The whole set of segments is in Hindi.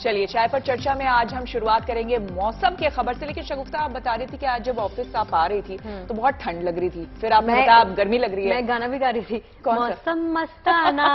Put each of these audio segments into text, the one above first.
चलिए, चाय पर चर्चा में आज हम शुरुआत करेंगे मौसम की खबर से। लेकिन शगुफ्ता, आप बता रही थी कि आज जब ऑफिस आप आ रही थी तो बहुत ठंड लग रही थी, फिर आपने बताया आप गर्मी लग रही है। मैं गाना भी गा रही थी, कौन मौसम मस्ताना।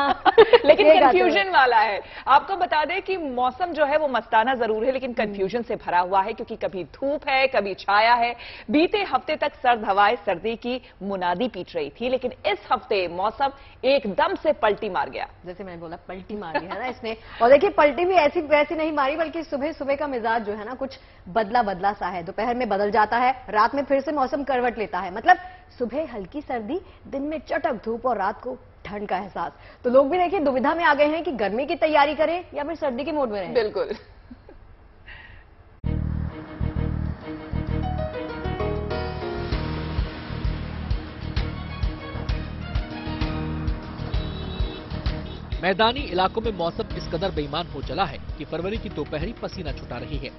लेकिन कंफ्यूजन वाला है। आपको बता दें कि मौसम जो है वो मस्ताना जरूर है, लेकिन कंफ्यूजन से भरा हुआ है, क्योंकि कभी धूप है, कभी छाया है। बीते हफ्ते तक सर्द हवाएं सर्दी की मुनादी पीट रही थी, लेकिन इस हफ्ते मौसम एकदम से पलटी मार गया। जैसे मैंने बोला, पलटी मारी है ना इसने। और देखिए, पलटी भी ऐसी वैसी नहीं मारी, बल्कि सुबह सुबह का मिजाज जो है ना कुछ बदला बदला सा है। दोपहर में बदल जाता है, रात में फिर से मौसम करवट लेता है। मतलब सुबह हल्की सर्दी, दिन में चटक धूप और रात को ठंड का एहसास। तो लोग भी देखिए दुविधा में आ गए हैं कि गर्मी की तैयारी करें या फिर सर्दी के मोड में रहें। बिल्कुल। मैदानी इलाकों में मौसम इस कदर बेईमान हो चला है कि फरवरी की दोपहरी पसीना छुटा रही है।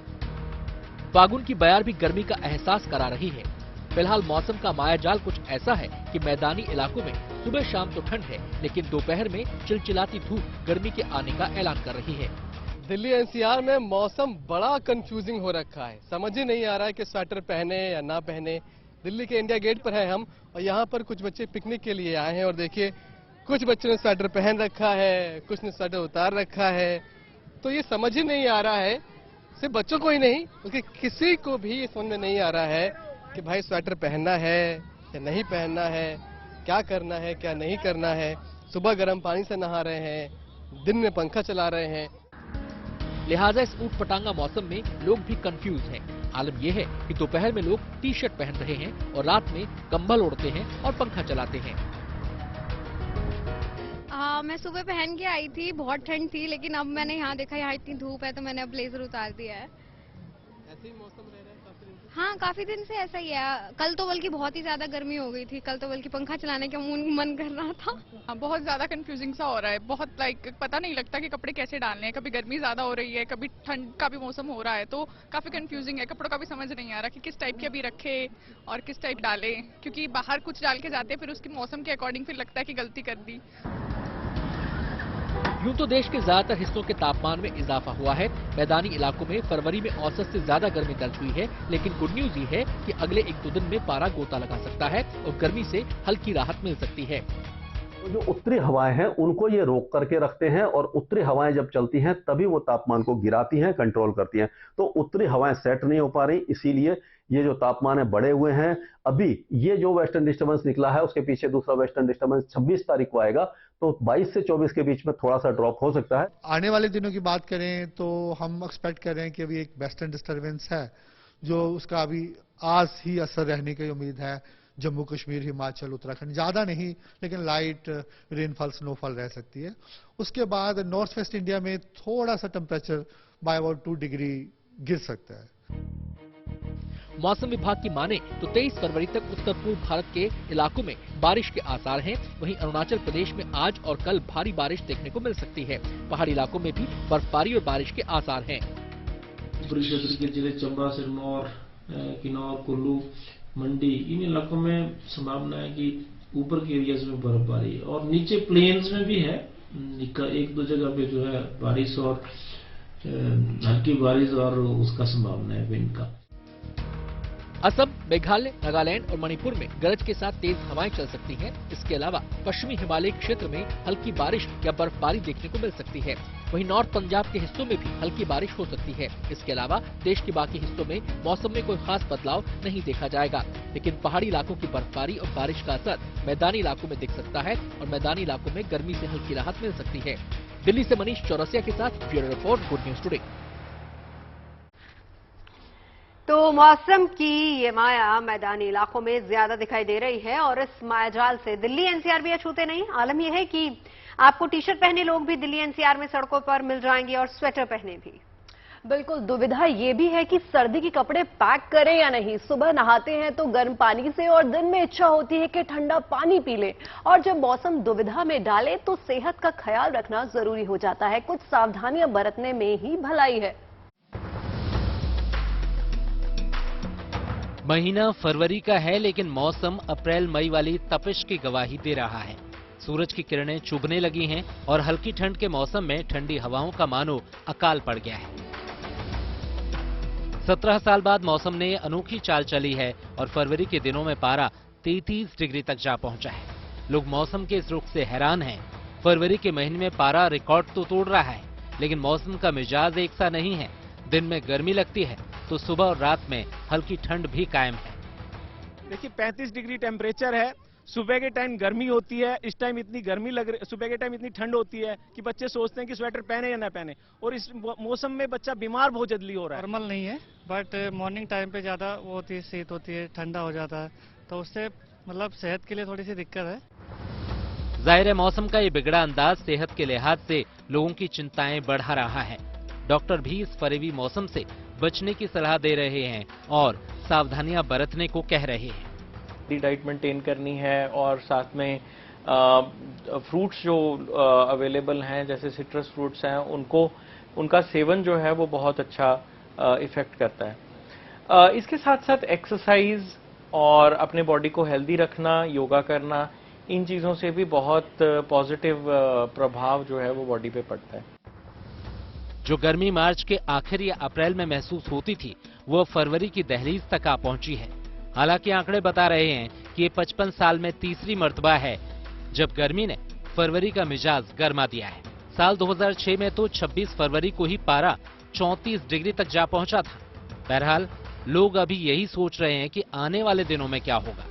फागुन की बयार भी गर्मी का एहसास करा रही है। फिलहाल मौसम का मायाजाल कुछ ऐसा है कि मैदानी इलाकों में सुबह शाम तो ठंड है, लेकिन दोपहर में चिलचिलाती धूप गर्मी के आने का ऐलान कर रही है। दिल्ली एनसीआर में मौसम बड़ा कंफ्यूजिंग हो रखा है। समझ ही नहीं आ रहा है कि स्वेटर पहने या ना पहने। दिल्ली के इंडिया गेट पर है हम, और यहाँ पर कुछ बच्चे पिकनिक के लिए आए हैं, और देखिए कुछ बच्चों ने स्वेटर पहन रखा है, कुछ ने स्वेटर उतार रखा है। तो ये समझ ही नहीं आ रहा है, सिर्फ बच्चों को ही नहीं बल्कि किसी को भी ये समझ में नहीं आ रहा है कि भाई स्वेटर पहनना है या नहीं पहनना है, क्या करना है क्या नहीं करना है। सुबह गर्म पानी से नहा रहे हैं, दिन में पंखा चला रहे हैं। लिहाजा इस ऊट पटांगा मौसम में लोग भी कंफ्यूज हैं। आलम यह है कि दोपहर में लोग टी शर्ट पहन रहे हैं और रात में कंबल ओढ़ते हैं और पंखा चलाते हैं। मैं सुबह पहन के आई थी, बहुत ठंड थी, लेकिन अब मैंने यहाँ देखा यहाँ इतनी धूप है तो मैंने अब ब्लेजर उतार दिया है। ऐसे ही मौसम रह रहा है काफी दिन से? हाँ, काफी दिन से ऐसा ही है। कल तो बल्कि बहुत ही ज्यादा गर्मी हो गई थी, कल तो बल्कि पंखा चलाने का मन कर रहा था। बहुत ज्यादा कंफ्यूजिंग सा हो रहा है, बहुत पता नहीं लगता कि कपड़े कैसे डालने हैं। कभी गर्मी ज्यादा हो रही है, कभी ठंड का भी मौसम हो रहा है, तो काफी कंफ्यूजिंग है। कपड़ों का भी समझ नहीं आ रहा कि किस टाइप के अभी रखे और किस टाइप डाले, क्योंकि बाहर कुछ डाल के जाते हैं फिर उसके मौसम के अकॉर्डिंग फिर लगता है कि गलती कर दी। यूं तो देश के ज्यादातर हिस्सों के तापमान में इजाफा हुआ है। मैदानी इलाकों में फरवरी में औसत से ज्यादा गर्मी दर्ज हुई है, लेकिन गुड न्यूज ये है कि अगले 1-2 दिन में पारा गोता लगा सकता है और गर्मी से हल्की राहत मिल सकती है। जो उत्तरी हवाएं हैं उनको ये रोक करके रखते हैं, और उत्तरी हवाएं जब चलती हैं तभी वो तापमान को गिराती हैं, कंट्रोल करती हैं। तो उत्तरी हवाएं सेट नहीं हो पा रही, इसीलिए ये जो तापमान है बढ़े हुए हैं। अभी ये जो वेस्टर्न डिस्टर्बेंस निकला है उसके पीछे दूसरा वेस्टर्न डिस्टर्बेंस 26 तारीख को आएगा, तो 22 से 24 के बीच में थोड़ा सा ड्रॉप हो सकता है। आने वाले दिनों की बात करें तो हम एक्सपेक्ट कर रहे हैं कि अभी एक वेस्टर्न डिस्टर्बेंस है, जो उसका अभी आज ही असर रहने की उम्मीद है। जम्मू कश्मीर, हिमाचल, उत्तराखंड ज्यादा नहीं, लेकिन लाइट रेनफॉल, स्नोफॉल रह सकती है। उसके बाद नॉर्थ वेस्ट इंडिया में थोड़ा सा टेम्परेचर बाय अबाउट 2 डिग्री गिर सकता है। मौसम विभाग की माने तो 23 फरवरी तक उत्तर पूर्व भारत के इलाकों में बारिश के आसार हैं। वहीं अरुणाचल प्रदेश में आज और कल भारी बारिश देखने को मिल सकती है। पहाड़ी इलाकों में भी बर्फबारी और बारिश के आसार हैं। ऊपरी क्षेत्र के जिले चंबा, सिरमौर, किन्नौर, कुल्लू, मंडी, इन इलाकों में संभावना है कि ऊपर के एरियाज में बर्फबारी, और नीचे प्लेन्स में भी है। 1-2 जगह पे जो है बारिश और हल्की बारिश और उसका संभावना है विंड का। असम, मेघालय, नागालैंड और मणिपुर में गरज के साथ तेज हवाएं चल सकती हैं। इसके अलावा पश्चिमी हिमालय क्षेत्र में हल्की बारिश या बर्फबारी देखने को मिल सकती है। वहीं नॉर्थ पंजाब के हिस्सों में भी हल्की बारिश हो सकती है। इसके अलावा देश के बाकी हिस्सों में मौसम में कोई खास बदलाव नहीं देखा जाएगा, लेकिन पहाड़ी इलाकों की बर्फबारी और बारिश का असर मैदानी इलाकों में दिख सकता है और मैदानी इलाकों में गर्मी से हल्की राहत मिल सकती है। दिल्ली से मनीष चौरसिया के साथ bureau report, good news today. तो मौसम की ये माया मैदानी इलाकों में ज्यादा दिखाई दे रही है, और इस मायाजाल से दिल्ली एनसीआर भी अछूते नहीं। आलम यह है कि आपको टी शर्ट पहने लोग भी दिल्ली एनसीआर में सड़कों पर मिल जाएंगे, और स्वेटर पहने भी। बिल्कुल, दुविधा ये भी है कि सर्दी के कपड़े पैक करें या नहीं। सुबह नहाते हैं तो गर्म पानी से, और दिन में इच्छा होती है कि ठंडा पानी पी लें। और जब मौसम दुविधा में डाले तो सेहत का ख्याल रखना जरूरी हो जाता है। कुछ सावधानियां बरतने में ही भलाई है। महीना फरवरी का है, लेकिन मौसम अप्रैल मई वाली तपिश की गवाही दे रहा है। सूरज की किरणें चुभने लगी हैं और हल्की ठंड के मौसम में ठंडी हवाओं का मानो अकाल पड़ गया है। 17 साल बाद मौसम ने अनोखी चाल चली है और फरवरी के दिनों में पारा 33 डिग्री तक जा पहुंचा है। लोग मौसम के इस रुख से हैरान हैं। फरवरी के महीने में पारा रिकॉर्ड तो तोड़ रहा है, लेकिन मौसम का मिजाज एक सा नहीं है। दिन में गर्मी लगती है तो सुबह और रात में हल्की ठंड भी कायम है। देखिए 35 डिग्री टेम्परेचर है। सुबह के टाइम गर्मी होती है, इस टाइम इतनी गर्मी लग रही, सुबह के टाइम इतनी ठंड होती है कि बच्चे सोचते हैं कि स्वेटर पहने या ना पहने, और इस मौसम में बच्चा बीमार बहुत जल्दी हो रहा है। नॉर्मल नहीं है, बट मॉर्निंग टाइम पे ज्यादा वो होती है, शीत होती है, ठंडा हो जाता है, तो उससे मतलब सेहत के लिए थोड़ी सी दिक्कत है। जाहिर है मौसम का ये बिगड़ा अंदाज सेहत के लिहाज से लोगों की चिंताएं बढ़ा रहा है। डॉक्टर भी इस फरेबी मौसम से बचने की सलाह दे रहे हैं और सावधानियां बरतने को कह रहे हैं। डाइट मेंटेन करनी है और साथ में फ्रूट्स जो अवेलेबल हैं जैसे सिट्रस फ्रूट्स हैं उनका सेवन जो है वो बहुत अच्छा इफेक्ट करता है। इसके साथ साथ एक्सरसाइज और अपने बॉडी को हेल्दी रखना, योगा करना, इन चीज़ों से भी बहुत पॉजिटिव प्रभाव जो है वो बॉडी पे पड़ता है। जो गर्मी मार्च के आखिर या अप्रैल में महसूस होती थी वो फरवरी की दहलीज तक आ पहुंची है। हालांकि आंकड़े बता रहे हैं कि ये 55 साल में तीसरी मर्तबा है जब गर्मी ने फरवरी का मिजाज गर्मा दिया है। साल 2006 में तो 26 फरवरी को ही पारा 34 डिग्री तक जा पहुंचा था। बहरहाल लोग अभी यही सोच रहे हैं कि आने वाले दिनों में क्या होगा।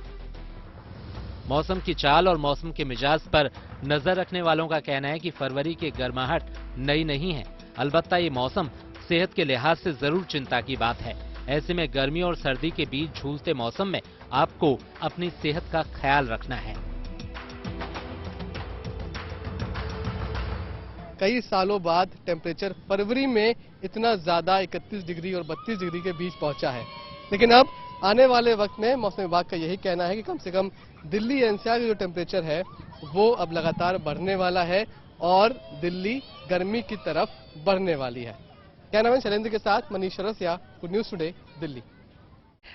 मौसम की चाल और मौसम के मिजाज पर नजर रखने वालों का कहना है कि फरवरी की गर्माहट नई नहीं है, अलबत्ता ये मौसम सेहत के लिहाज से जरूर चिंता की बात है। ऐसे में गर्मी और सर्दी के बीच झूलते मौसम में आपको अपनी सेहत का ख्याल रखना है। कई सालों बाद टेम्परेचर फरवरी में इतना ज्यादा 31 डिग्री और 32 डिग्री के बीच पहुंचा है, लेकिन अब आने वाले वक्त में मौसम विभाग का यही कहना है कि कम से कम दिल्ली एनसीआर का जो टेम्परेचर है वो अब लगातार बढ़ने वाला है और दिल्ली गर्मी की तरफ बढ़ने वाली है। कैमरामैन शैलेंद्र के साथ मनीष रसिया, गुड न्यूज टुडे, दिल्ली।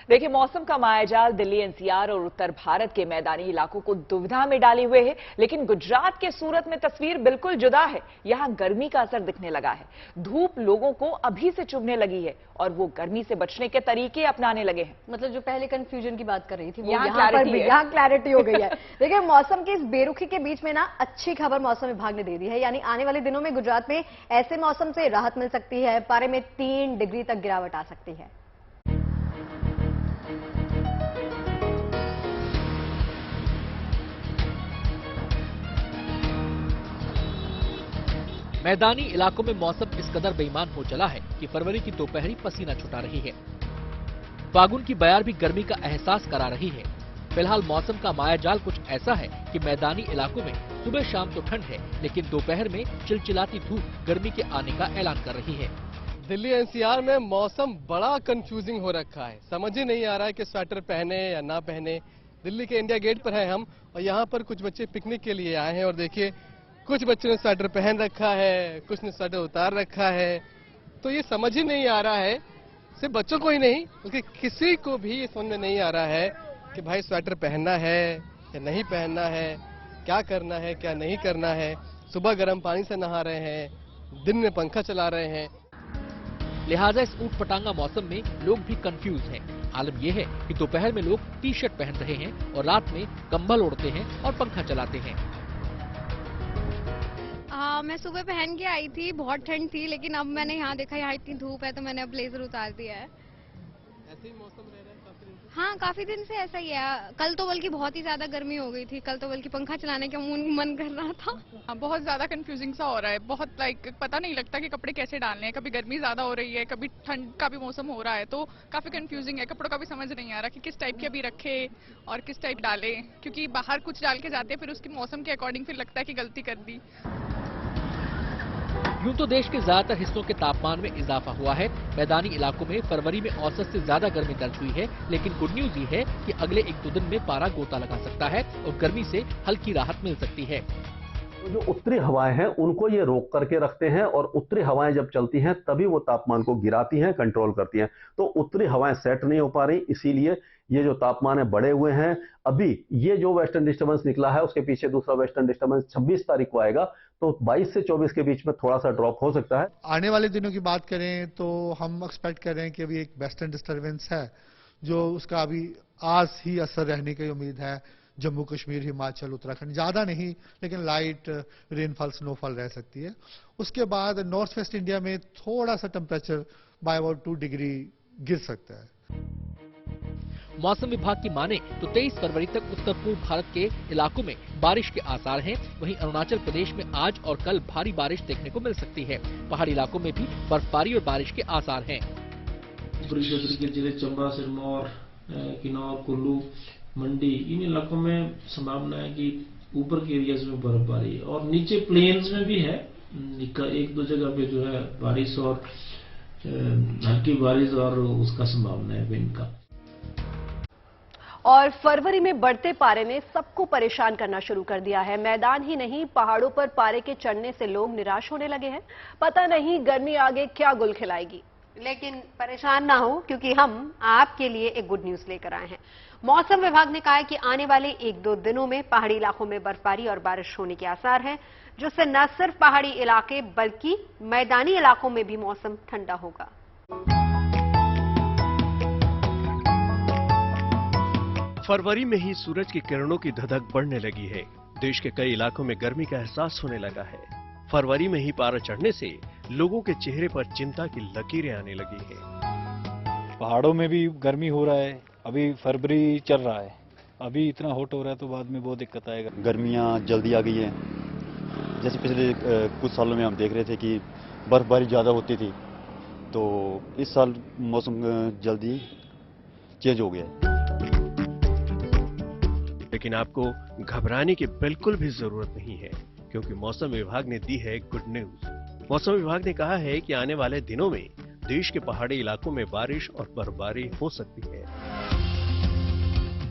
देखिए मौसम का मायाजाल दिल्ली एनसीआर और उत्तर भारत के मैदानी इलाकों को दुविधा में डाले हुए है, लेकिन गुजरात के सूरत में तस्वीर बिल्कुल जुदा है। यहां गर्मी का असर दिखने लगा है। धूप लोगों को अभी से चुभने लगी है और वो गर्मी से बचने के तरीके अपनाने लगे हैं। मतलब जो पहले कंफ्यूजन की बात कर रही थी वो यहाँ क्लैरिटी हो गई है। देखिए मौसम की इस बेरुखी के बीच में ना अच्छी खबर मौसम विभाग ने दे दी है, यानी आने वाले दिनों में गुजरात में ऐसे मौसम से राहत मिल सकती है। पारे में 3 डिग्री तक गिरावट आ सकती है। मैदानी इलाकों में मौसम इस कदर बेईमान हो चला है कि फरवरी की दोपहरी पसीना छुटा रही है। फागुन की बयार भी गर्मी का एहसास करा रही है। फिलहाल मौसम का मायाजाल कुछ ऐसा है कि मैदानी इलाकों में सुबह शाम तो ठंड है, लेकिन दोपहर में चिलचिलाती धूप गर्मी के आने का ऐलान कर रही है। दिल्ली एनसीआर में मौसम बड़ा कंफ्यूजिंग हो रखा है। समझ ही नहीं आ रहा है कि स्वेटर पहने या ना पहने। दिल्ली के इंडिया गेट पर है हम और यहाँ पर कुछ बच्चे पिकनिक के लिए आए हैं और देखिए कुछ बच्चों ने स्वेटर पहन रखा है, कुछ ने स्वेटर उतार रखा है। तो ये समझ ही नहीं आ रहा है, सिर्फ बच्चों को ही नहीं बल्कि किसी को भी ये समझ में नहीं आ रहा है कि भाई स्वेटर पहनना है या नहीं पहनना है, क्या करना है क्या नहीं करना है। सुबह गर्म पानी से नहा रहे हैं, दिन में पंखा चला रहे हैं। लिहाजा इस ऊट पटांगा मौसम में लोग भी कंफ्यूज हैं। आलम यह है कि दोपहर में लोग टी शर्ट पहन रहे हैं और रात में कंबल ओढ़ते हैं और पंखा चलाते हैं। मैं सुबह पहन के आई थी, बहुत ठंड थी, लेकिन अब मैंने यहाँ देखा यहाँ इतनी धूप है तो मैंने अब ब्लेजर उतार दिया है। ऐसे ही मौसम रह रहा है काफी दिन से? हाँ काफी दिन से ऐसा ही है। कल तो बल्कि बहुत ही ज्यादा गर्मी हो गई थी, कल तो बल्कि पंखा चलाने का मन कर रहा था। हाँ, बहुत ज्यादा कंफ्यूजिंग सा हो रहा है। बहुत पता नहीं लगता कि कपड़े कैसे डालने हैं। कभी गर्मी ज्यादा हो रही है, कभी ठंड का भी मौसम हो रहा है, तो काफी कंफ्यूजिंग है। कपड़ों का भी समझ नहीं आ रहा कि किस टाइप के अभी रखे और किस टाइप डाले, क्योंकि बाहर कुछ डाल के जाते हैं फिर उसकी मौसम के अकॉर्डिंग फिर लगता है कि गलती कर दी। यूं तो देश के ज्यादातर हिस्सों के तापमान में इजाफा हुआ है। मैदानी इलाकों में फरवरी में औसत से ज्यादा गर्मी दर्ज हुई है, लेकिन गुड न्यूज ये है कि अगले 1-2 दिन में पारा गोता लगा सकता है और गर्मी से हल्की राहत मिल सकती है। जो उत्तरी हवाएं हैं उनको ये रोक करके रखते हैं और उत्तरी हवाएं जब चलती हैं तभी वो तापमान को गिराती हैं, कंट्रोल करती हैं। तो उत्तरी हवाएं सेट नहीं हो पा रही, इसीलिए ये जो तापमान है बढ़े हुए हैं। अभी ये जो वेस्टर्न डिस्टर्बेंस निकला है उसके पीछे दूसरा वेस्टर्न डिस्टर्बेंस 26 तारीख को आएगा, तो 22 से 24 के बीच में थोड़ा सा ड्रॉप हो सकता है। आने वाले दिनों की बात करें तो हम एक्सपेक्ट कर रहे हैं कि अभी एक वेस्टर्न डिस्टर्बेंस है जो उसका अभी आज ही असर रहने की उम्मीद है। जम्मू कश्मीर, हिमाचल, उत्तराखंड ज्यादा नहीं लेकिन लाइट रेनफॉल, स्नोफॉल रह सकती है। उसके बाद नॉर्थ वेस्ट इंडिया में थोड़ा सा टेम्परेचर बाय अबाउट 2 डिग्री गिर सकता है। मौसम विभाग की माने तो 23 फरवरी तक उत्तर पूर्व भारत के इलाकों में बारिश के आसार हैं। वहीं अरुणाचल प्रदेश में आज और कल भारी बारिश देखने को मिल सकती है। पहाड़ी इलाकों में भी बर्फबारी और बारिश के आसार हैं। ऊपरी क्षेत्र के जिले चंबा, सिरमौर, किन्नौर, कुल्लू, मंडी, इन इलाकों में संभावना है कि ऊपर के एरियाज में बर्फबारी और नीचे प्लेन्स में भी है। एक दो जगह पे जो है बारिश और हल्की बारिश और उसका संभावना है विंड का। और फरवरी में बढ़ते पारे ने सबको परेशान करना शुरू कर दिया है। मैदान ही नहीं, पहाड़ों पर पारे के चढ़ने से लोग निराश होने लगे हैं। पता नहीं गर्मी आगे क्या गुल खिलाएगी। लेकिन परेशान ना हो, क्योंकि हम आपके लिए एक गुड न्यूज लेकर आए हैं। मौसम विभाग ने कहा है कि आने वाले 1-2 दिनों में पहाड़ी इलाकों में बर्फबारी और बारिश होने के आसार हैं, जिससे न सिर्फ पहाड़ी इलाके बल्कि मैदानी इलाकों में भी मौसम ठंडा होगा। फरवरी में ही सूरज की किरणों की धधक बढ़ने लगी है। देश के कई इलाकों में गर्मी का एहसास होने लगा है। फरवरी में ही पारा चढ़ने से लोगों के चेहरे पर चिंता की लकीरें आने लगी हैं। पहाड़ों में भी गर्मी हो रहा है, अभी फरवरी चल रहा है, अभी इतना हॉट हो रहा है तो बाद में बहुत दिक्कत आएगा। गर्मियाँ जल्दी आ गई है। जैसे पिछले कुछ सालों में हम देख रहे थे कि बर्फबारी ज़्यादा होती थी, तो इस साल मौसम जल्दी चेंज हो गया है। लेकिन आपको घबराने की बिल्कुल भी जरूरत नहीं है, क्योंकि मौसम विभाग ने दी है गुड न्यूज। मौसम विभाग ने कहा है कि आने वाले दिनों में देश के पहाड़ी इलाकों में बारिश और बर्फबारी हो सकती है।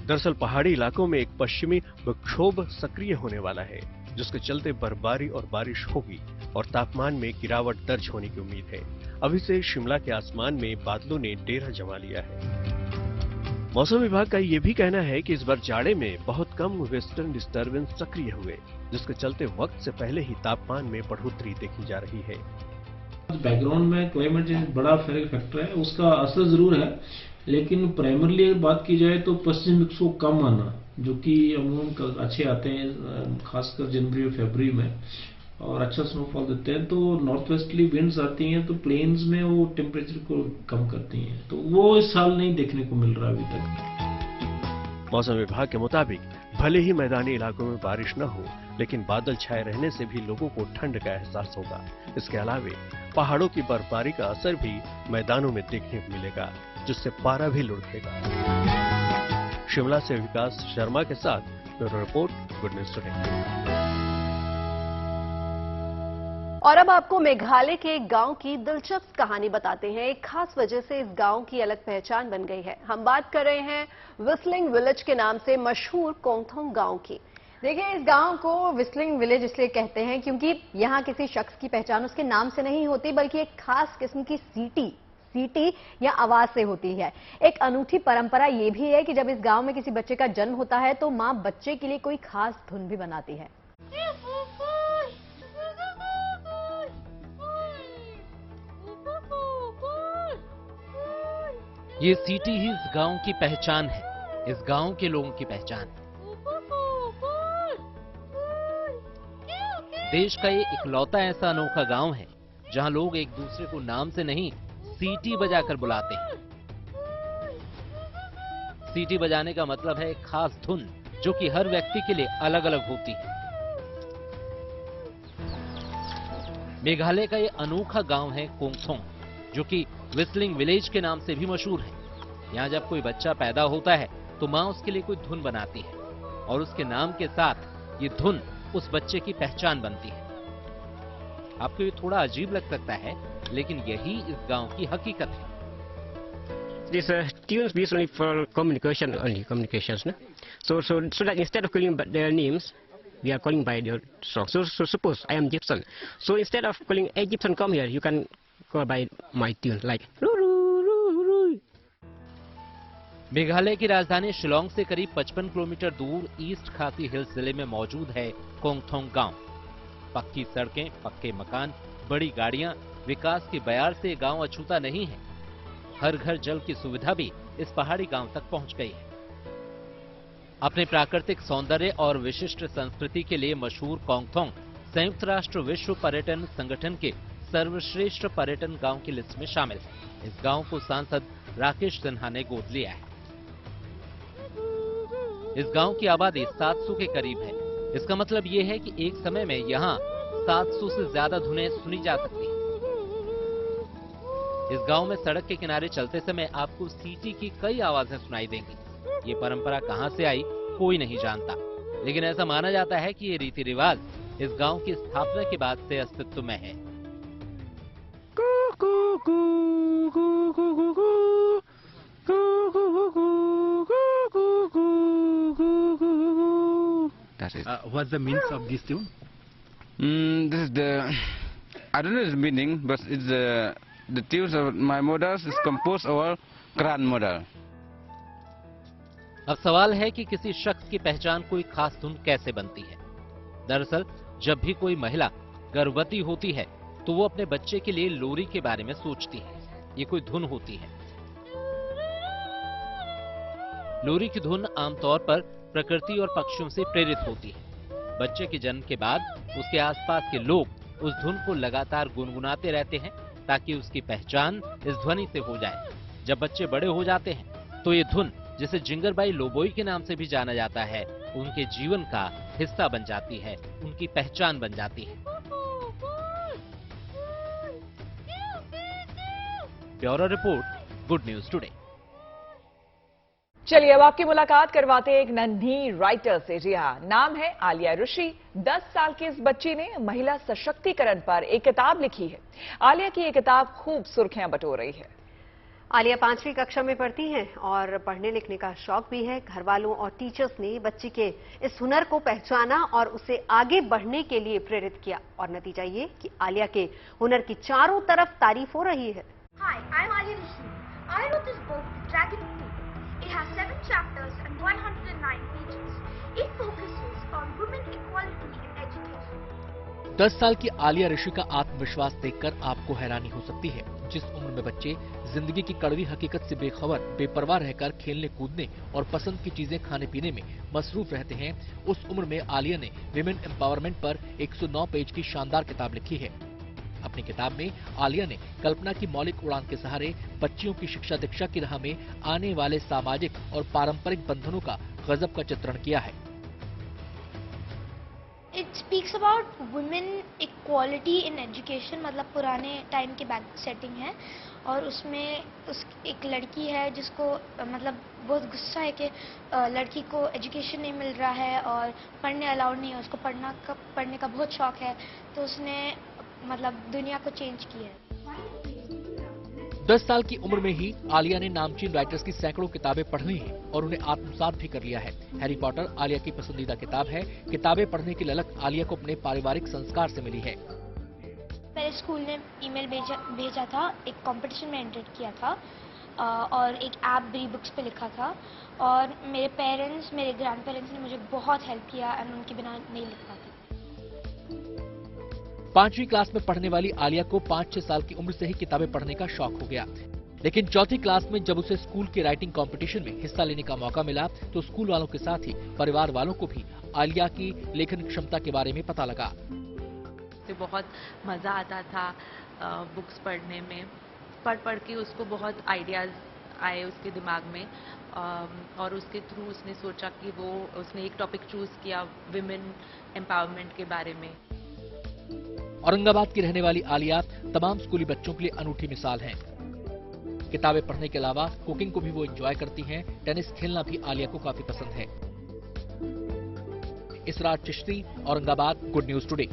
दरअसल पहाड़ी इलाकों में एक पश्चिमी विक्षोभ सक्रिय होने वाला है, जिसके चलते बर्फबारी और बारिश होगी और तापमान में गिरावट दर्ज होने की उम्मीद है। अभी से शिमला के आसमान में बादलों ने डेरा जमा लिया है। मौसम विभाग का ये भी कहना है कि इस बार जाड़े में बहुत कम वेस्टर्न डिस्टर्बेंस सक्रिय हुए, जिसके चलते वक्त से पहले ही तापमान में बढ़ोतरी देखी जा रही है। बैकग्राउंड में क्लाइमेट चेंज बड़ा फैक्टर है, उसका असर जरूर है, लेकिन प्राइमरली अगर बात की जाए तो पश्चिम विक्षोभ कम आना, जो कि अमूमन अच्छे आते हैं खासकर जनवरी और फरवरी में, और अच्छा स्नोफॉल देते हैं। तो नॉर्थ वेस्टली विंड्स आती हैं तो प्लेन्स में वो टेम्परेचर को कम करती हैं, तो वो इस साल नहीं देखने को मिल रहा अभी तक। मौसम विभाग के मुताबिक भले ही मैदानी इलाकों में बारिश न हो, लेकिन बादल छाए रहने से भी लोगों को ठंड का एहसास होगा। इसके अलावे पहाड़ों की बर्फबारी का असर भी मैदानों में देखने को मिलेगा, जिससे पारा भी लुढ़केगा। शिमला से विकास शर्मा के साथ bureau report, good news today. और अब आपको मेघालय के एक गांव की दिलचस्प कहानी बताते हैं। एक खास वजह से इस गांव की अलग पहचान बन गई है। हम बात कर रहे हैं व्हिस्लिंग विलेज के नाम से मशहूर कोंगथोंग गांव की। देखिए, इस गांव को व्हिस्लिंग विलेज इसलिए कहते हैं क्योंकि यहां किसी शख्स की पहचान उसके नाम से नहीं होती, बल्कि एक खास किस्म की सीटी या आवाज से होती है। एक अनूठी परंपरा ये भी है कि जब इस गांव में किसी बच्चे का जन्म होता है तो मां बच्चे के लिए कोई खास धुन भी बनाती है। ये सीटी ही इस गांव की पहचान है, इस गांव के लोगों की पहचान है। देश का ये इकलौता ऐसा अनोखा गांव है जहां लोग एक दूसरे को नाम से नहीं, सीटी बजाकर बुलाते हैं। सीटी बजाने का मतलब है एक खास धुन, जो कि हर व्यक्ति के लिए अलग अलग होती है। मेघालय का ये अनोखा गांव है कोंगथोंग, जो कि व्हिस्लिंग विलेज के नाम से भी मशहूर है। यहाँ जब कोई बच्चा पैदा होता है तो माँ उसके लिए कोई धुन बनाती है और उसके नाम के साथ ये धुन उस बच्चे की पहचान बनती है। आपको ये थोड़ा अजीब लग सकता है, लेकिन यही इस गांव की हकीकत है। These tunes be only for communications, no? So that instead of calling their names, we are calling by their song. So suppose I am Gibson. So instead of calling, hey Gibson, come here, you can. By my tune, like Meghalaya की राजधानी शिलोंग से करीब 55 किलोमीटर दूर ईस्ट खासी हिल्स जिले में मौजूद है कोंगथोंग गांव। पक्की सड़कें, पक्के मकान, बड़ी गाड़ियां, विकास की बयार से गांव अछूता नहीं है। हर घर जल की सुविधा भी इस पहाड़ी गांव तक पहुंच गई है। अपने प्राकृतिक सौंदर्य और विशिष्ट संस्कृति के लिए मशहूर कोंगथोंग संयुक्त राष्ट्र विश्व पर्यटन संगठन के सर्वश्रेष्ठ पर्यटन गांव की लिस्ट में शामिल है। इस गांव को सांसद राकेश सिन्हा ने गोद लिया है। इस गांव की आबादी 700 के करीब है। इसका मतलब ये है कि एक समय में यहाँ 700 से ज्यादा धुनें सुनी जा सकती हैं। इस गांव में सड़क के किनारे चलते समय आपको सीटी की कई आवाजें सुनाई देंगी। ये परंपरा कहां से आई कोई नहीं जानता, लेकिन ऐसा माना जाता है कि ये रीति रिवाज इस गांव की स्थापना के बाद से अस्तित्व में है। What's the meaning of this tune? This is the, I don't know the meaning, but it's the tunes of my mothers is composed our grandmother. अब सवाल है कि किसी शख्स की पहचान कोई खास धुन कैसे बनती है। दरअसल जब भी कोई महिला गर्भवती होती है तो वो अपने बच्चे के लिए लोरी के बारे में सोचती है। ये कोई धुन होती है। लोरी की धुन आमतौर पर प्रकृति और पक्षियों से प्रेरित होती है। बच्चे के जन्म के बाद उसके आसपास के लोग उस धुन को लगातार गुनगुनाते रहते हैं ताकि उसकी पहचान इस ध्वनि से हो जाए। जब बच्चे बड़े हो जाते हैं तो ये धुन, जिसे जिंगरबाई लोबोई के नाम से भी जाना जाता है, उनके जीवन का हिस्सा बन जाती है, उनकी पहचान बन जाती है। Bureau report, good news today. चलिए अब आपकी मुलाकात करवाते हैं एक नन्ही राइटर से। जी हाँ, नाम है आलिया ऋषि। 10 साल की इस बच्ची ने महिला सशक्तिकरण पर एक किताब लिखी है। आलिया की ये किताब खूब सुर्खियां बटोर रही है। आलिया 5वीं कक्षा में पढ़ती है और पढ़ने लिखने का शौक भी है। घर वालों और टीचर्स ने बच्ची के इस हुनर को पहचाना और उसे आगे बढ़ने के लिए प्रेरित किया और नतीजा ये कि आलिया के हुनर की चारों तरफ तारीफ हो रही है। Hi, I'm Alia Rishi. I wrote this book, Dragon Queen. It has 7 chapters and 109 pages. It focuses on women equality in education. 10 साल की आलिया ऋषि का आत्मविश्वास देखकर आपको हैरानी हो सकती है। जिस उम्र में बच्चे जिंदगी की कड़वी हकीकत से बेखबर, बेपरवाह रहकर खेलने कूदने और पसंद की चीजें खाने पीने में मसरूफ रहते हैं, उस उम्र में आलिया ने विमेन एम्पावरमेंट पर 109 पेज की शानदार किताब लिखी है। अपनी किताब में आलिया ने कल्पना की मौलिक उड़ान के सहारे बच्चियों की शिक्षा दीक्षा की राह में आने वाले सामाजिक और पारंपरिक बंधनों का गजब का चित्रण किया है। It speaks about women equality in education, मतलब पुराने टाइम के बैक सेटिंग है और उसमें एक लड़की है जिसको मतलब बहुत गुस्सा है कि लड़की को एजुकेशन नहीं मिल रहा है और पढ़ने अलाउड नहीं है। उसको पढ़ने का बहुत शौक है, तो उसने मतलब दुनिया को चेंज किया है। 10 साल की उम्र में ही आलिया ने नामचीन राइटर्स की सैकड़ों किताबें पढ़ ली हैं और उन्हें आत्मसात भी कर लिया है। हैरी पॉटर आलिया की पसंदीदा किताब है। किताबें पढ़ने की ललक आलिया को अपने पारिवारिक संस्कार से मिली है। मेरे स्कूल ने ईमेल भेजा था, एक कंपटीशन में एंटर किया था और एक ऐप ब्री बुक्स पे लिखा था और मेरे ग्रैंड पेरेंट्स ने मुझे बहुत हेल्प किया और उनके बिना नहीं लिख पाती। 5वीं क्लास में पढ़ने वाली आलिया को 5-6 साल की उम्र से ही किताबें पढ़ने का शौक हो गया, लेकिन 4वीं क्लास में जब उसे स्कूल के राइटिंग कंपटीशन में हिस्सा लेने का मौका मिला तो स्कूल वालों के साथ ही परिवार वालों को भी आलिया की लेखन क्षमता के बारे में पता लगा। बहुत मजा आता था बुक्स पढ़ने में, पढ़ के उसको बहुत आइडियाज आए उसके दिमाग में और उसके थ्रू उसने सोचा कि उसने एक टॉपिक चूज किया विमेन एम्पावरमेंट के बारे में। औरंगाबाद की रहने वाली आलिया तमाम स्कूली बच्चों के लिए अनूठी मिसाल है। किताबें पढ़ने के अलावा कुकिंग को भी वो एंजॉय करती हैं। टेनिस खेलना भी आलिया को काफी पसंद है। Israr Chishti, Aurangabad, good news today.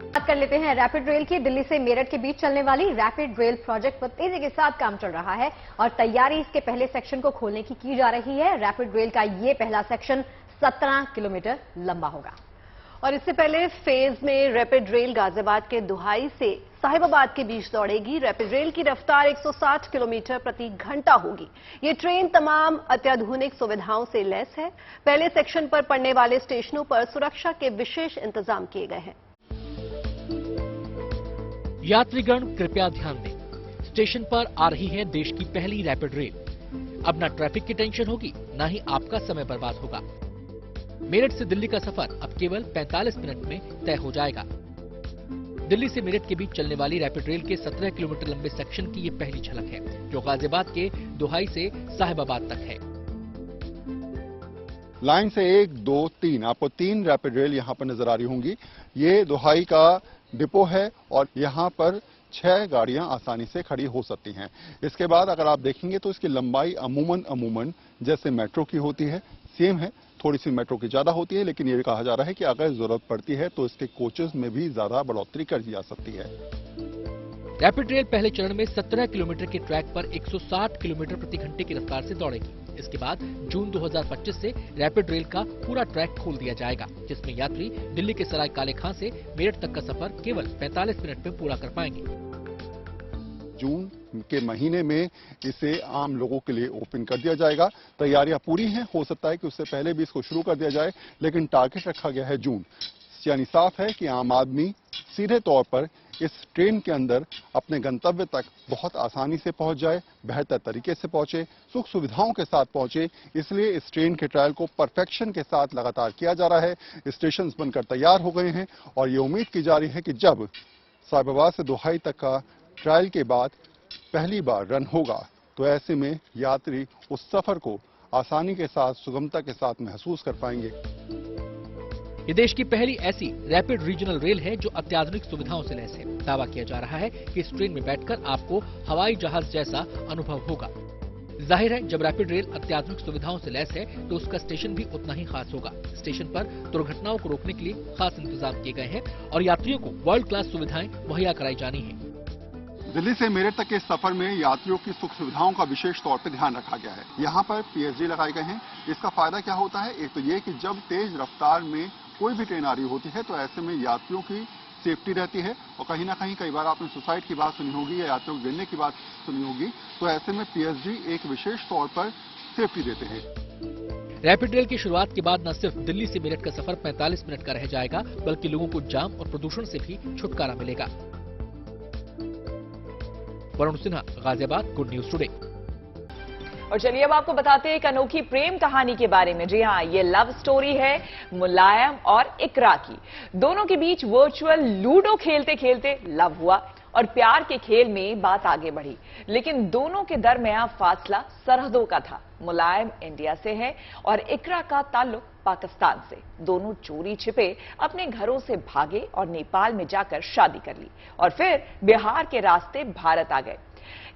बात कर लेते हैं रैपिड रेल की। दिल्ली से मेरठ के बीच चलने वाली रैपिड रेल प्रोजेक्ट पर तेजी के साथ काम चल रहा है और तैयारी इसके पहले सेक्शन को खोलने की जा रही है। रैपिड रेल का ये पहला सेक्शन 17 किलोमीटर लंबा होगा। और इससे पहले फेज में रैपिड रेल गाजियाबाद के दुहाई से साहिबाबाद के बीच दौड़ेगी। रैपिड रेल की रफ्तार 160 किलोमीटर प्रति घंटा होगी। ये ट्रेन तमाम अत्याधुनिक सुविधाओं से लैस है। पहले सेक्शन पर पड़ने वाले स्टेशनों पर सुरक्षा के विशेष इंतजाम किए गए हैं। यात्रीगण कृपया ध्यान दें, स्टेशन पर आ रही है देश की पहली रैपिड रेल। अब न ट्रैफिक की टेंशन होगी, न ही आपका समय बर्बाद होगा। मेरठ से दिल्ली का सफर अब केवल 45 मिनट में तय हो जाएगा। दिल्ली से मेरठ के बीच चलने वाली रैपिड रेल के 17 किलोमीटर लंबे सेक्शन की ये पहली झलक है, जो गाजियाबाद के दुहाई से साहिबाबाद तक है। लाइन से 1, 2, 3 आपको 3 रैपिड रेल यहाँ पर नजर आ रही होंगी। ये दुहाई का डिपो है और यहाँ पर 6 गाड़ियां आसानी से खड़ी हो सकती हैं। इसके बाद अगर आप देखेंगे तो इसकी लंबाई अमूमन जैसे मेट्रो की होती है, सेम है। थोड़ी सी मेट्रो की ज्यादा होती है, लेकिन ये कहा जा रहा है कि अगर जरूरत पड़ती है तो इसके कोचेस में भी ज्यादा बढ़ोतरी कर दी जा सकती है। रैपिड रेल पहले चरण में 17 किलोमीटर के ट्रैक पर 160 किलोमीटर प्रति घंटे की रफ्तार से दौड़ेगी। इसके बाद जून 2025 से रैपिड रेल का पूरा ट्रैक खोल दिया जाएगा, जिसमें यात्री दिल्ली के सराय काले खां से मेरठ तक का सफर केवल 45 मिनट में पूरा कर पाएंगे। जून के महीने में इसे आम लोगों के लिए ओपन कर दिया जाएगा। तैयारियां पूरी हैं, हो सकता है कि उससे पहले भी इसको शुरू कर दिया जाए, लेकिन टारगेट रखा गया है जून। यानी साफ है कि आम आदमी सीधे तौर पर इस ट्रेन के अंदर अपने गंतव्य तक बहुत आसानी से पहुंच जाए, बेहतर तरीके से पहुंचे, सुख सुविधाओं के साथ पहुंचे। इसलिए इस ट्रेन के ट्रायल को परफेक्शन के साथ लगातार किया जा रहा है। स्टेशन बनकर तैयार हो गए हैं और ये उम्मीद की जा रही है कि जब साहिबाबाद से दुहाई तक का ट्रायल के बाद पहली बार रन होगा तो ऐसे में यात्री उस सफर को आसानी के साथ, सुगमता के साथ महसूस कर पाएंगे। ये देश की पहली ऐसी रैपिड रीजनल रेल है जो अत्याधुनिक सुविधाओं से लैस है। दावा किया जा रहा है कि इस ट्रेन में बैठकर आपको हवाई जहाज जैसा अनुभव होगा। जाहिर है, जब रैपिड रेल अत्याधुनिक सुविधाओं से लैस है तो उसका स्टेशन भी उतना ही खास होगा। स्टेशन पर दुर्घटनाओं को रोकने के लिए खास इंतजाम किए गए हैं और यात्रियों को वर्ल्ड क्लास सुविधाएं मुहैया कराई जानी है। दिल्ली से मेरठ तक के सफर में यात्रियों की सुख सुविधाओं का विशेष तौर पर ध्यान रखा गया है। यहाँ पर PSG लगाए गए हैं। इसका फायदा क्या होता है? एक तो ये कि जब तेज रफ्तार में कोई भी ट्रेन आ रही होती है तो ऐसे में यात्रियों की सेफ्टी रहती है और कहीं ना कहीं कई बार आपने सुसाइड की बात सुनी होगी या यात्रियों को गिरने की बात सुनी होगी, तो ऐसे में PSG एक विशेष तौर पर सेफ्टी देते हैं। रैपिड रेल की शुरुआत के बाद न सिर्फ दिल्ली से मेरठ का सफर 45 मिनट का रह जाएगा, बल्कि लोगों को जाम और प्रदूषण से भी छुटकारा मिलेगा। Varun Sinha, Ghaziabad, good news today. और चलिए अब आपको बताते हैं एक अनोखी प्रेम कहानी के बारे में। जी हाँ, ये लव स्टोरी है मुलायम और इकरा की। दोनों के बीच वर्चुअल लूडो खेलते खेलते लव हुआ और प्यार के खेल में बात आगे बढ़ी, लेकिन दोनों के दरमियां फासला सरहदों का था। मुलायम इंडिया से है और इकरा का ताल्लुक पाकिस्तान से। दोनों चोरी छिपे अपने घरों से भागे और नेपाल में जाकर शादी कर ली और फिर बिहार के रास्ते भारत आ गए।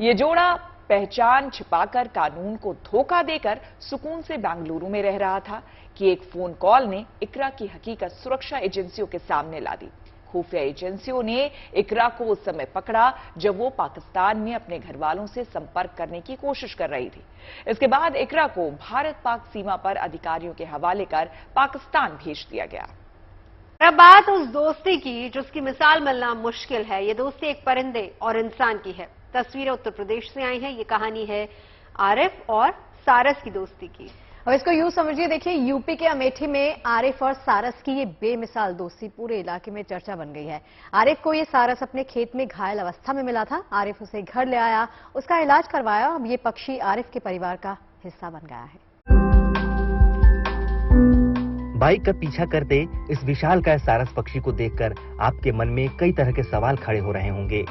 ये जोड़ा पहचान छिपाकर कानून को धोखा देकर सुकून से बेंगलुरु में रह रहा था कि एक फोन कॉल ने इकरा की हकीकत सुरक्षा एजेंसियों के सामने ला दी। खुफिया एजेंसियों ने इकरा को उस समय पकड़ा जब वो पाकिस्तान में अपने घर वालों से संपर्क करने की कोशिश कर रही थी। इसके बाद इकरा को भारत पाक सीमा पर अधिकारियों के हवाले कर पाकिस्तान भेज दिया गया। अब बात उस दोस्ती की जिसकी मिसाल मिलना मुश्किल है। ये दोस्ती एक परिंदे और इंसान की है। तस्वीरें उत्तर प्रदेश से आई हैं। ये कहानी है आरिफ और सारस की दोस्ती की। और इसको यूं समझिए, देखिए यूपी के अमेठी में आरिफ और सारस की ये बेमिसाल दोस्ती पूरे इलाके में चर्चा बन गई है। आरिफ को ये सारस अपने खेत में घायल अवस्था में मिला था। आरिफ उसे घर ले आया, उसका इलाज करवाया। अब ये पक्षी आरिफ के परिवार का हिस्सा बन गया है। बाइक का पीछा करते इस विशालकाय सारस पक्षी को देखकर आपके मन में कई तरह के सवाल खड़े हो रहे होंगे।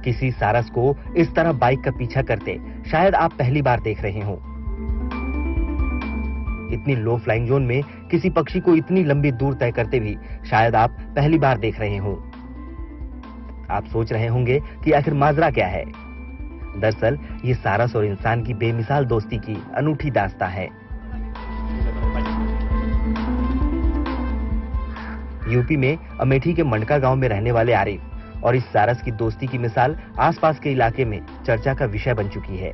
किसी सारस को इस तरह बाइक का पीछा करते शायद आप पहली बार देख रहे हो। इतनी लो फ्लाइंग जोन में किसी पक्षी को इतनी लंबी दूर तय करते भी शायद आप पहली बार देख रहे हो। आप सोच रहे होंगे कि आखिर माजरा क्या है। दरअसल ये सारस और इंसान की बेमिसाल दोस्ती की अनूठी दास्तां है। यूपी में अमेठी के मंडका गांव में रहने वाले आरिफ और इस सारस की दोस्ती की मिसाल आसपास के इलाके में चर्चा का विषय बन चुकी है।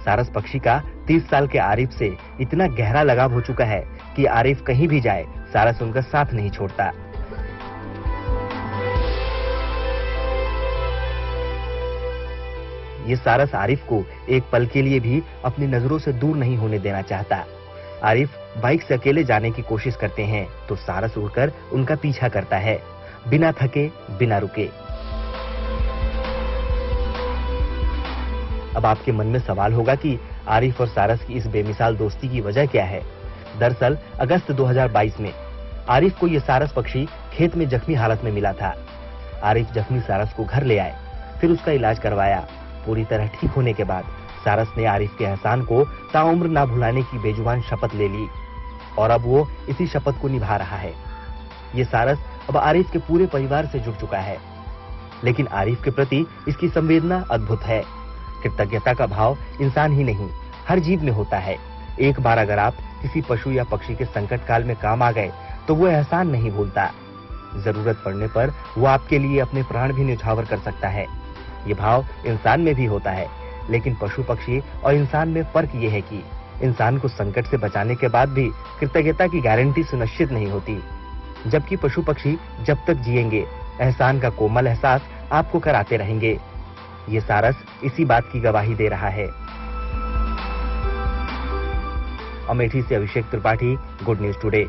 सारस पक्षी का 30 साल के आरिफ से इतना गहरा लगाव हो चुका है कि आरिफ कहीं भी जाए सारस उनका साथ नहीं छोड़ता। ये सारस आरिफ को एक पल के लिए भी अपनी नजरों से दूर नहीं होने देना चाहता। आरिफ बाइक से अकेले जाने की कोशिश करते हैं तो सारस उड़कर उनका पीछा करता है, बिना थके बिना रुके। अब आपके मन में सवाल होगा कि आरिफ और सारस की इस बेमिसाल दोस्ती की वजह क्या है। दरअसल अगस्त 2022 में आरिफ को यह सारस पक्षी खेत में जख्मी हालत में मिला था। आरिफ जख्मी सारस को घर ले आए, फिर उसका इलाज करवाया। पूरी तरह ठीक होने के बाद सारस ने आरिफ के एहसान को ताउम्र ना भुलाने की बेजुबान शपथ ले ली और अब वो इसी शपथ को निभा रहा है। ये सारस अब आरिफ के पूरे परिवार से जुड़ चुका है, लेकिन आरिफ के प्रति इसकी संवेदना अद्भुत है। कृतज्ञता का भाव इंसान ही नहीं हर जीव में होता है। एक बार अगर आप किसी पशु या पक्षी के संकट काल में काम आ गए तो वो एहसान नहीं भूलता। जरूरत पड़ने पर वो आपके लिए अपने प्राण भी न्यौछावर कर सकता है। ये भाव इंसान में भी होता है, लेकिन पशु पक्षी और इंसान में फर्क ये है कि इंसान को संकट से बचाने के बाद भी कृतज्ञता की गारंटी सुनिश्चित नहीं होती, जबकि पशु पक्षी जब तक जिएंगे एहसान का कोमल एहसास आपको कराते रहेंगे। ये सारस इसी बात की गवाही दे रहा है। अमेठी से अभिषेक त्रिपाठी, गुड न्यूज टुडे।